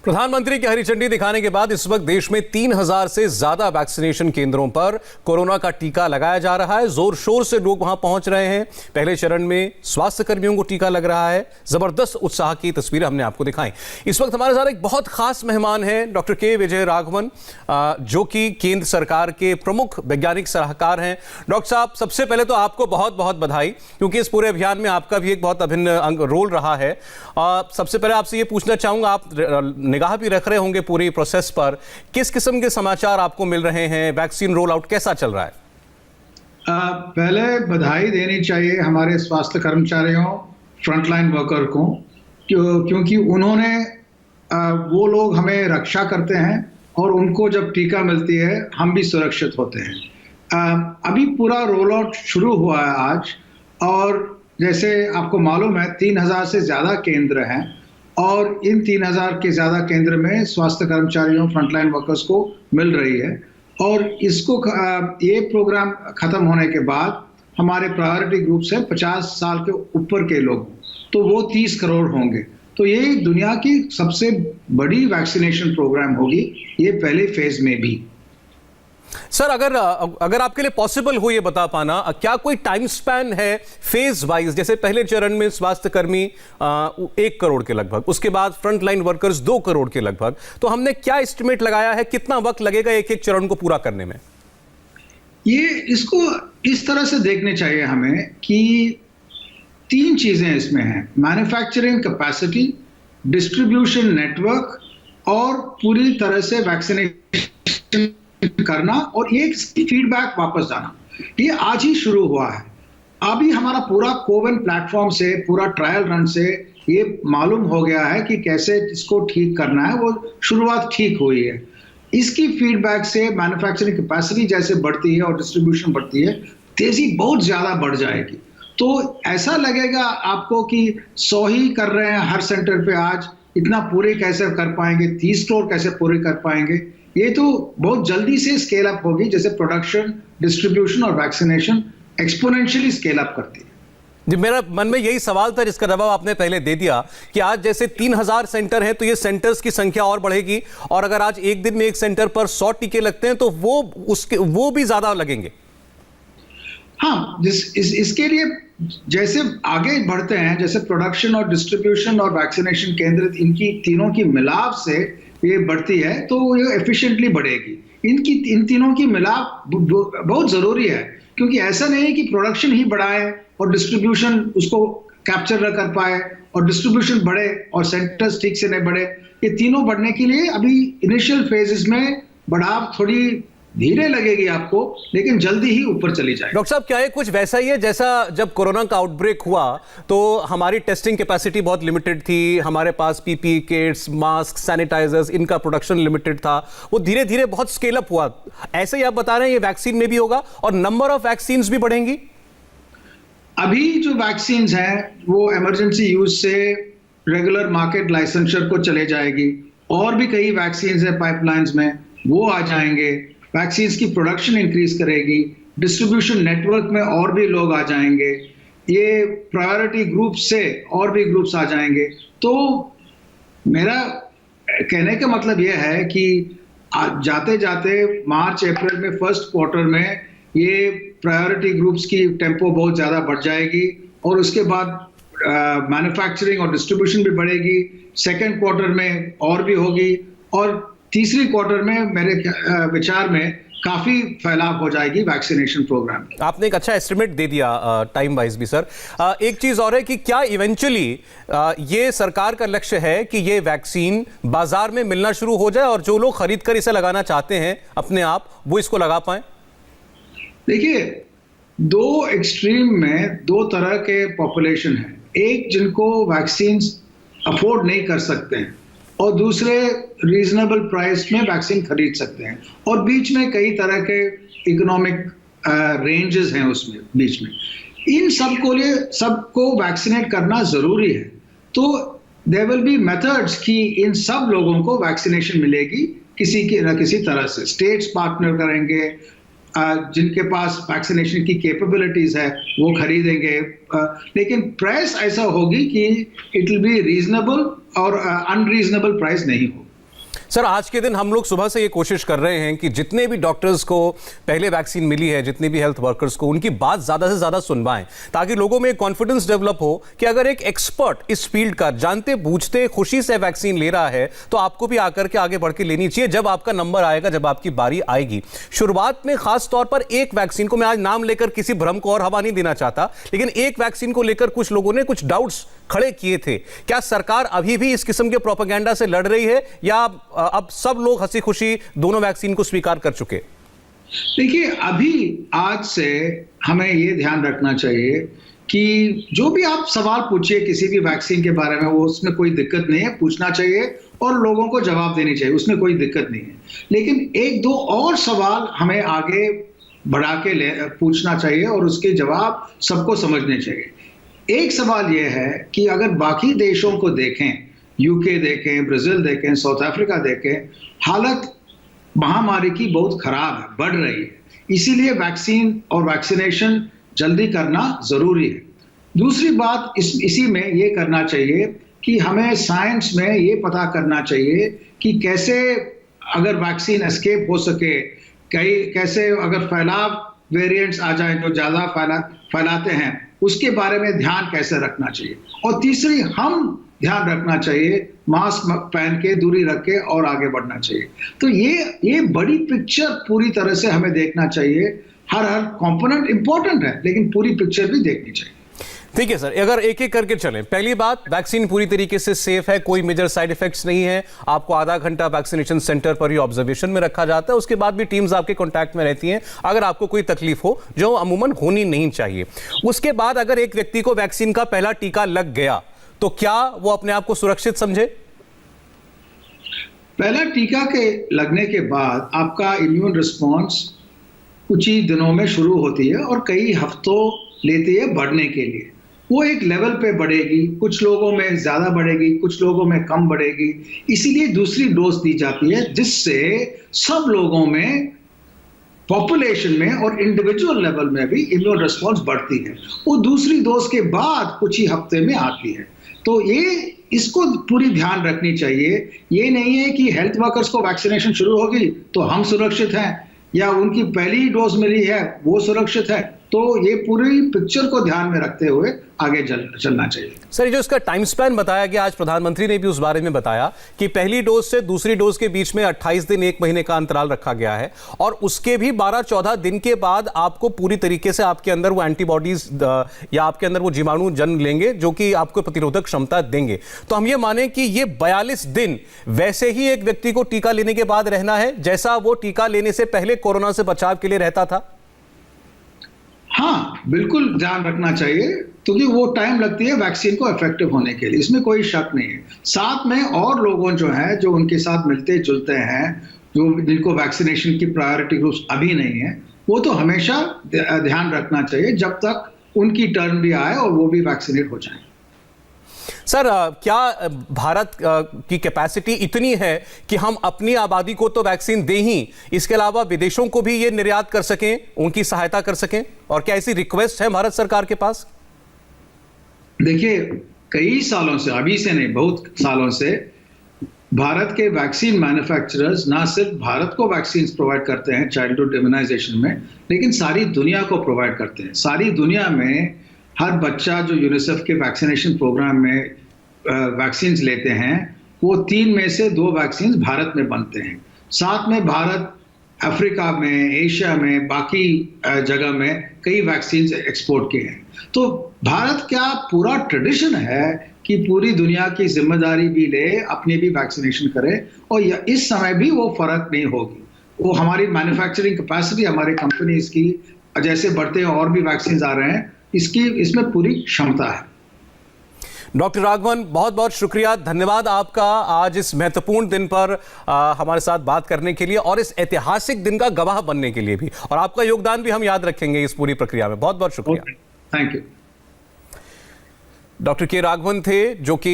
प्रधानमंत्री की हरी झंडी दिखाने के बाद इस वक्त देश में 3000 से ज्यादा वैक्सीनेशन केंद्रों पर कोरोना का टीका लगाया जा रहा है। जोर शोर से लोग वहां पहुंच रहे हैं। पहले चरण में स्वास्थ्य कर्मियों को टीका लग रहा है। जबरदस्त उत्साह की तस्वीरें हमने आपको दिखाई। इस वक्त हमारे साथ एक बहुत खास मेहमान है, डॉक्टर के विजय राघवन, जो कि केंद्र सरकार के प्रमुख वैज्ञानिक सलाहकार हैं। डॉक्टर साहब, सबसे पहले तो आपको बहुत बहुत बधाई, क्योंकि इस पूरे अभियान में आपका भी एक बहुत अभिन्न रोल रहा है। सबसे पहले आपसे ये पूछना चाहूंगा, आप निगाह भी रख रहे होंगे पूरी प्रोसेस पर, किस किस्म के समाचार आपको मिल रहे हैं? वैक्सीन रोल आउट कैसा चल रहा है? पहले बधाई देनी चाहिए हमारे स्वास्थ्य कर्मचारियों, फ्रंटलाइन वर्कर को, क्योंकि उन्होंने वो लोग हमें रक्षा करते हैं और उनको जब टीका मिलती है हम भी सुरक्षित होते हैं। अभी पूरा रोल आउट शुरू हुआ है आज, और जैसे आपको मालूम है 3000 से ज़्यादा केंद्र हैं, और इन 3000 के ज़्यादा केंद्र में स्वास्थ्य कर्मचारियों, फ्रंटलाइन वर्कर्स को मिल रही है। और इसको ये प्रोग्राम ख़त्म होने के बाद हमारे प्रायोरिटी ग्रुप से 50 साल के ऊपर के लोग, तो वो 30 करोड़ होंगे। तो ये दुनिया की सबसे बड़ी वैक्सीनेशन प्रोग्राम होगी, ये पहले फेज में भी। सर, अगर आपके लिए पॉसिबल हो ये बता पाना, क्या कोई टाइम स्पैन है फेज वाइज? जैसे पहले चरण में स्वास्थ्य कर्मी 1 करोड़ के लगभग, उसके बाद फ्रंट लाइन वर्कर्स 2 करोड़ के लगभग, तो हमने क्या एस्टिमेट लगाया है, कितना वक्त लगेगा एक एक चरण को पूरा करने में? इसको इस तरह से देखने चाहिए हमें कि 3 चीजें इसमें हैं: मैन्युफैक्चरिंग कैपेसिटी, डिस्ट्रीब्यूशन नेटवर्क, और पूरी तरह से वैक्सीनेशन करना, और ये फीडबैक वापस जाना। ये आज ही शुरू हुआ है। अभी हमारा पूरा कोविन प्लेटफॉर्म से, पूरा ट्रायल रन से ये मालूम हो गया है कि कैसे इसको ठीक करना है। वो शुरुआत ठीक हुई है। इसकी फीडबैक से मैन्युफैक्चरिंग कैपेसिटी जैसे बढ़ती है और डिस्ट्रीब्यूशन बढ़ती है, तेजी बहुत ज्यादा बढ़ जाएगी। तो ऐसा लगेगा आपको कि 100 ही कर रहे हैं हर सेंटर पे आज, इतना पूरे कैसे कर पाएंगे, 30 करोड़ कैसे पूरे कर पाएंगे? ये तो बहुत जल्दी से स्केल अप होगी, जैसे प्रोडक्शन, डिस्ट्रीब्यूशन और वैक्सीनेशन एक्सपोनेंशियली स्केल अप करती है। जी, मेरा मन में यही सवाल था जिसका जवाब आपने पहले दे दिया कि आज जैसे 3000 सेंटर हैं, तो ये सेंटर्स की संख्या और बढ़ेगी, और अगर आज एक दिन में एक सेंटर पर 100 टीके लगते हैं तो वो भी ज्यादा लगेंगे। हाँ, इसके लिए जैसे आगे बढ़ते हैं, जैसे प्रोडक्शन और डिस्ट्रीब्यूशन और वैक्सीनेशन केंद्र, इनकी तीनों की मिलाप से ये बढ़ती है, तो ये एफिशिएंटली बढ़ेगी। इन तीनों की मिलाप बहुत जरूरी है, क्योंकि ऐसा नहीं है कि प्रोडक्शन ही बढ़ाए और डिस्ट्रीब्यूशन उसको कैप्चर न कर पाए, और डिस्ट्रीब्यूशन बढ़े और सेंटर्स ठीक से नहीं बढ़े। ये तीनों बढ़ने के लिए अभी इनिशियल फेजेस में बढ़ाव थोड़ी धीरे लगेगी आपको, लेकिन जल्दी ही ऊपर चली जाएगी। डॉक्टर साहब, क्या ये कुछ वैसा ही है जैसा जब कोरोना का आउटब्रेक हुआ तो हमारी टेस्टिंग कैपेसिटी बहुत लिमिटेड थी, हमारे पास पीपीई किट्स, मास्क, सैनिटाइजर्स, इनका प्रोडक्शन लिमिटेड था, वो धीरे धीरे बहुत स्केल अप हुआ। ऐसे ही आप बता रहे हैं ये वैक्सीन में भी होगा, और नंबर ऑफ वैक्सीन भी बढ़ेंगी? अभी जो वैक्सीन हैं वो इमरजेंसी यूज से रेगुलर मार्केट लाइसेंसर को चले जाएगी, और भी कई वैक्सीन है पाइपलाइंस में, वो आ जाएंगे। वैक्सीन की प्रोडक्शन इंक्रीज करेगी, डिस्ट्रीब्यूशन नेटवर्क में और भी लोग आ जाएंगे, ये प्रायोरिटी ग्रुप से और भी ग्रुप्स आ जाएंगे। तो मेरा कहने का मतलब यह है कि जाते जाते मार्च अप्रैल में, फर्स्ट क्वार्टर में ये प्रायोरिटी ग्रुप्स की टेम्पो बहुत ज़्यादा बढ़ जाएगी, और उसके बाद मैन्युफैक्चरिंग और डिस्ट्रीब्यूशन भी बढ़ेगी। सेकेंड क्वार्टर में और भी होगी, और तीसरी क्वार्टर में मेरे विचार में काफी फैलाव हो जाएगी वैक्सीनेशन प्रोग्राम की। आपने एक अच्छा एस्टिमेट दे दिया टाइम वाइज भी। सर, एक चीज और है कि क्या इवेंचुअली ये सरकार का लक्ष्य है कि ये वैक्सीन बाजार में मिलना शुरू हो जाए, और जो लोग खरीद कर इसे लगाना चाहते हैं अपने आप, वो इसको लगा पाए? देखिए, 2 एक्सट्रीम में 2 तरह के पॉपुलेशन है। एक जिनको वैक्सीन अफोर्ड नहीं कर सकते हैं, और दूसरे रीजनेबल प्राइस में वैक्सीन खरीद सकते हैं, और बीच में कई तरह के इकोनॉमिक रेंजेस हैं उसमें बीच में। इन सबको वैक्सीनेट करना जरूरी है। तो देयर विल बी मेथड्स कि इन सब लोगों को वैक्सीनेशन मिलेगी किसी की ना किसी तरह से। स्टेट्स पार्टनर करेंगे, जिनके पास वैक्सीनेशन की कैपेबिलिटीज है वो खरीदेंगे, लेकिन प्राइस ऐसा होगी कि इट विल बी रीजनेबल और अनरीजनेबल प्राइस नहीं हो। सर, आज के दिन हम लोग सुबह से ये कोशिश कर रहे हैं कि जितने भी डॉक्टर्स को पहले वैक्सीन मिली है, जितने भी हेल्थ वर्कर्स को, उनकी बात ज़्यादा से ज़्यादा सुनवाएं, ताकि लोगों में कॉन्फिडेंस डेवलप हो कि अगर एक एक्सपर्ट इस फील्ड का जानते बूझते खुशी से वैक्सीन ले रहा है तो आपको भी आकर के आगे बढ़ के लेनी चाहिए जब आपका नंबर आएगा, जब आपकी बारी आएगी। शुरुआत में खास तौर पर एक वैक्सीन को, मैं आज नाम लेकर किसी भ्रम को और हवा नहीं देना चाहता, लेकिन एक वैक्सीन को लेकर कुछ लोगों ने कुछ डाउट्स खड़े किए थे। क्या सरकार अभी भी इस किस्म के प्रोपेगेंडा से लड़ रही है या अब सब लोग हंसी खुशी दोनों वैक्सीन को स्वीकार कर चुके? देखिए, अभी आज से हमें ये ध्यान रखना चाहिए कि जो भी आप सवाल पूछिए किसी भी वैक्सीन के बारे में, वो उसमें कोई दिक्कत नहीं है, पूछना चाहिए और लोगों को जवाब देनी चाहिए, उसमें कोई दिक्कत नहीं है। लेकिन एक दो और सवाल हमें आगे बढ़ा के पूछना चाहिए और उसके जवाब सबको समझने चाहिए। एक सवाल यह है कि अगर बाकी देशों को देखें, यूके देखें, ब्राजील देखें, साउथ अफ्रीका देखें, हालत महामारी की बहुत खराब है, बढ़ रही है। इसीलिए वैक्सीन और वैक्सीनेशन जल्दी करना जरूरी है। दूसरी बात इसी में ये करना चाहिए कि हमें साइंस में ये पता करना चाहिए कि कैसे अगर वैक्सीन एस्केप हो सके, कैसे अगर फैलाव वेरिएंट्स आ जाए जो ज्यादा फैलाते हैं, उसके बारे में ध्यान कैसे रखना चाहिए। और तीसरी, हम ध्यान रखना चाहिए, मास्क पहन के, दूरी रख के और आगे बढ़ना चाहिए। तो ये बड़ी पिक्चर पूरी तरह से हमें देखना चाहिए। हर कंपोनेंट इंपॉर्टेंट है, लेकिन पूरी पिक्चर भी देखनी चाहिए। ठीक है सर, अगर एक एक करके चलें। पहली बात, वैक्सीन पूरी तरीके से सेफ है, कोई मेजर साइड इफेक्ट्स नहीं है। आपको आधा घंटा वैक्सीनेशन सेंटर पर ही ऑब्जर्वेशन में रखा जाता है, उसके बाद भी टीम्स आपके कांटेक्ट में रहती हैं अगर आपको कोई तकलीफ हो, जो अमूमन होनी नहीं चाहिए। उसके बाद अगर एक व्यक्ति को वैक्सीन का पहला टीका लग गया तो क्या वो अपने आप को सुरक्षित समझे? पहला टीका के लगने के बाद आपका इम्यून रिस्पॉन्स कुछ ही दिनों में शुरू होती है और कई हफ्तों लेती है बढ़ने के लिए। वो एक लेवल पे बढ़ेगी, कुछ लोगों में ज्यादा बढ़ेगी, कुछ लोगों में कम बढ़ेगी। इसीलिए दूसरी डोज दी जाती है, जिससे सब लोगों में, पॉपुलेशन में और इंडिविजुअल लेवल में भी इम्यून रिस्पॉन्स बढ़ती है। वो दूसरी डोज के बाद कुछ ही हफ्ते में आती है। तो इसको पूरी ध्यान रखनी चाहिए। ये नहीं है कि हेल्थ वर्कर्स को वैक्सीनेशन शुरू होगी तो हम सुरक्षित हैं, या उनकी पहली डोज मिली है वो सुरक्षित है। तो ये पूरी पिक्चर को ध्यान में रखते हुए आगे चलना चाहिए। सर, जो इसका टाइम स्पैन बताया गया, आज प्रधानमंत्री ने भी उस बारे में बताया कि पहली डोज से दूसरी डोज के बीच में 28 दिन, 1 महीने का अंतराल रखा गया है और उसके भी 12-14 दिन के बाद आपको पूरी तरीके से आपके अंदर वो एंटीबॉडीज या आपके अंदर वो जीवाणु जन्म लेंगे जो कि आपको प्रतिरोधक क्षमता देंगे। तो हम ये माने कि ये 42 दिन वैसे ही एक व्यक्ति को टीका लेने के बाद रहना है जैसा वो टीका लेने से पहले कोरोना से बचाव के लिए रहता था? हाँ, बिल्कुल ध्यान रखना चाहिए, क्योंकि वो टाइम लगती है वैक्सीन को इफेक्टिव होने के लिए, इसमें कोई शक नहीं है। साथ में और लोगों जो हैं, जो उनके साथ मिलते जुलते हैं, जो जिनको वैक्सीनेशन की प्रायोरिटी ग्रुप्स अभी नहीं है, वो तो हमेशा ध्यान रखना चाहिए जब तक उनकी टर्न भी आए और वो भी वैक्सीनेट हो जाए। सर, क्या भारत की कैपेसिटी इतनी है कि हम अपनी आबादी को तो वैक्सीन दें ही, इसके अलावा विदेशों को भी ये निर्यात कर सकें, उनकी सहायता कर सकें? और क्या ऐसी रिक्वेस्ट है भारत सरकार के पास? देखिए, कई सालों से, अभी से नहीं, बहुत सालों से भारत के वैक्सीन मैन्युफैक्चरर्स ना सिर्फ भारत को वैक्सीन प्रोवाइड करते हैं चाइल्डहुड इम्यूनाइजेशन में, लेकिन सारी दुनिया को प्रोवाइड करते हैं। सारी दुनिया में हर बच्चा जो यूनिसेफ के वैक्सीनेशन प्रोग्राम में वैक्सीन लेते हैं, वो 3 में से 2 वैक्सीन भारत में बनते हैं। साथ में भारत अफ्रीका में, एशिया में, बाकी जगह में कई वैक्सीन एक्सपोर्ट किए हैं। तो भारत का पूरा ट्रेडिशन है कि पूरी दुनिया की जिम्मेदारी भी ले, अपनी भी वैक्सीनेशन करे, और इस समय भी वो फर्क नहीं होगी। वो हमारी मैन्युफैक्चरिंग कैपेसिटी, हमारे कंपनीज की जैसे बढ़ते हैं और भी वैक्सीन आ रहे हैं, इसमें पूरी क्षमता है। डॉक्टर राघवन, बहुत बहुत शुक्रिया, धन्यवाद आपका आज इस महत्वपूर्ण दिन पर हमारे साथ बात करने के लिए और इस ऐतिहासिक दिन का गवाह बनने के लिए भी, और आपका योगदान भी हम याद रखेंगे इस पूरी प्रक्रिया में। बहुत बहुत शुक्रिया। Thank you. डॉक्टर के राघवन थे, जो कि